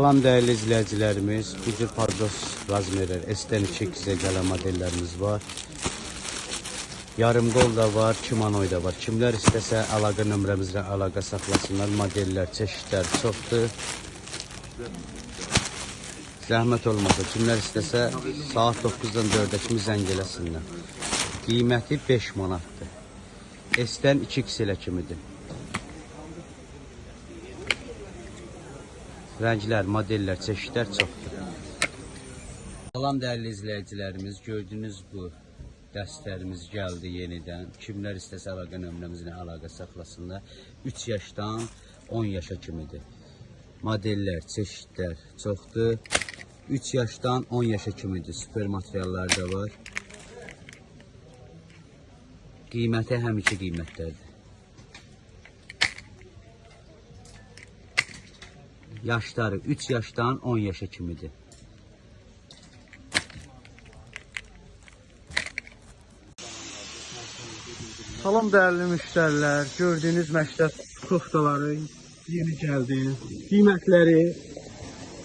Salam değerli izleyicilerimiz, bu cür Padros Razmerer S-2 gələn modellerimiz var. Yarım qol da var, kimonoy da var. Kimler istəsə əlaqə nömrəmizlə əlaqə saxlasınlar. Modeller, çeşitlər çoxdur. Zəhmət olmasa, kimler istəsə saat 9-dan 4-ə kimi zəng eləsinlər. Qiyməti 5 manatdır. S-dən 2x kimidir. Renkler, modeller, çeşitler çoxdur. Salam değerli izleyicilerimiz, gördüğünüz bu dəstlərimiz geldi yeniden. Kimler istəsə əlaqə nömrəmizlə əlaqə saxlasınlar. 3 yaşdan 10 yaşa kimidir. Modeller, çeşitler çoxdur. 3 yaşdan 10 yaşa kimidir. Süper materiallar da var. Qiyməti həmişə qiymətlərdir. Yaşları 3 yaşdan 10 yaşa kimidir. Salam değerli müşteriler, gördüğünüz məktəb koftaları yeni geldi. Qiymətləri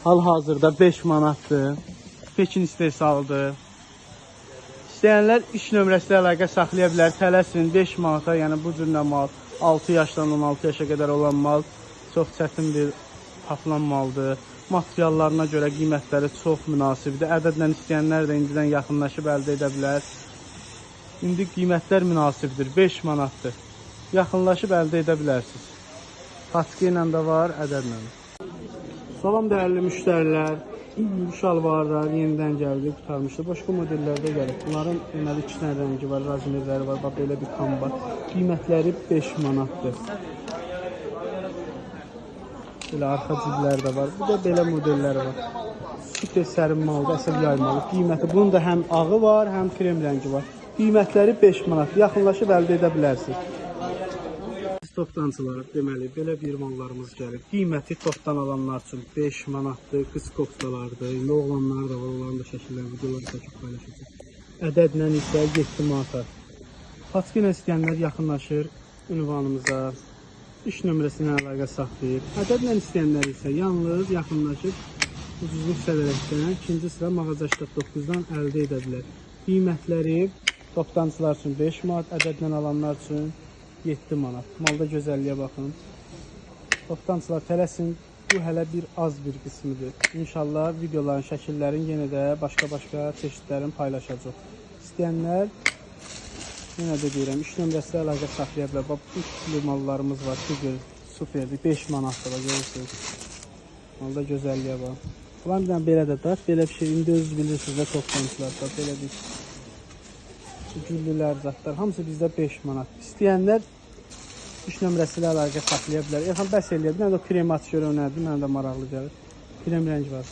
hal-hazırda 5 manatdır. Pekin istehsalıdır. İstəyənlər iş nömrəsi ilə əlaqə saxlaya bilər. Tələsin 5 manata, yəni bu cür mal 6 yaşdan 16 yaşa qədər olan mal çox çətin bir tapılan maldır. Materiallarına görə qiymətləri çox münasibdir. Ədədlə istəyənlər də indidən yaxınlaşıb əldə edə bilər. İndi qiymətlər münasibdir. 5 manatdır. Yaxınlaşıb əldə edə bilərsiniz. Paskı ilə də var, ədədlə. Salam dəyərli müştərilər. Bu şalvarlar yenidən gəldi, qutarmışdı. Başqa modellərdə gəlib. Bunların deməli 2 dənə rəngi var, razmerləri var. Bax belə bir kombat. Qiymətləri 5 manatdır. Belə arxa ciblər də var. Bu da belə modellər var. Süper sərin maldır, əsl yaymalı. Qiyməti bunun da həm ağı var, həm krem rəngi var. Qiymətləri 5 manat. Yaxınlaşıb əldə edə bilərsiniz. Toptancılar, deməli belə bir mallarımız gəlir. Qiyməti topdan alanlar üçün 5 manatdır. Qız koftalardır. İndi oğlanlar da var, onların da şəkilləri, videoları çəkib paylaşacaq. Ədədlə isə 7 manat. Paçka ilə istəyənlər yaxınlaşır ünvanımıza. İş nömrəsinə əlaqə saxlayır. Ədədlə istəyənlər isə yalnız yaxınlaşıb ucuzluq səviyyəsindən 2-ci sıra mağaza 89-dan əldə edə bilər. Qiymətləri toptancılar üçün 5 manat, ədədlə alanlar üçün 7 manat. Malda gözəlliyə baxın. Toptancılar tələsin, bu hələ bir az bir qismidir. İnşallah videoların, şəkillərin yenə də başqa çeşidlərini paylaşacaq. İstəyənlər yenə də deyirəm, iş nömrəsi əlaqə saxlaya bilər. Bax, bu türlü mallarımız var. Superdir. 5 manatdır. Görürsünüz. Malda gözəlliyə bax. Ulan bir dənə belə də var. Belə bir şey. İndi özünüz bilirsiniz də toptancılar da. Belə bir güllülər, zatlar. Hamısı bizdə 5 manat. İstəyənlər iş nömrəsi ilə əlaqə saxlaya bilər. Elxan bəs eləyir. Bir dənə də krem at görün nədir. Mənə də maraqlı gəlir. Krem rəngi var.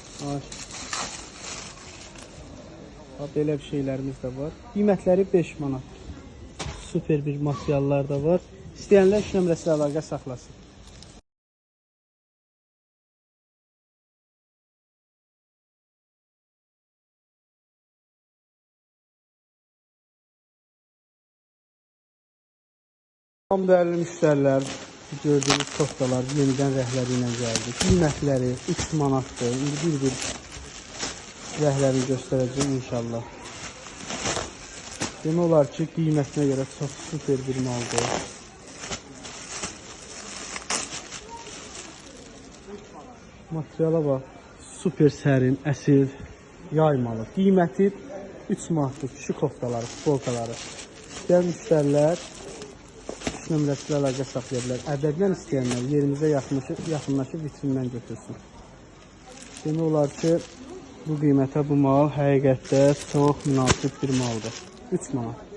Bax, belə bir şeylərimiz də var. Qiymətləri 5 manat. Super bir materiallar da var. İstəyənlər iş nömrəsi ilə əlaqə saxlasın. Salam değerli müşteriler, gördüğünüz koftalar yenidən rəhləri ilə gəldi. Qiymətləri 3 manatdır. İndi bir rəhlərini göstərəcəm inşallah. Demək olar ki, qiymətinə görə çox super bir maldır. Materiala bax, super sərin, əsil, yaymalı. Qiyməti 3 manatdır. Kişi koftaları, futbolkaları. İstəyən müştərilər nömrəsi ilə əlaqə saxlaya bilər. Ədədlə istəyənlər yerimizə yaxınlaşıb vitrindən götürsün. Demək olar ki, bu qiymətə bu mal həqiqətdə çox münasib bir maldır. 3 manat.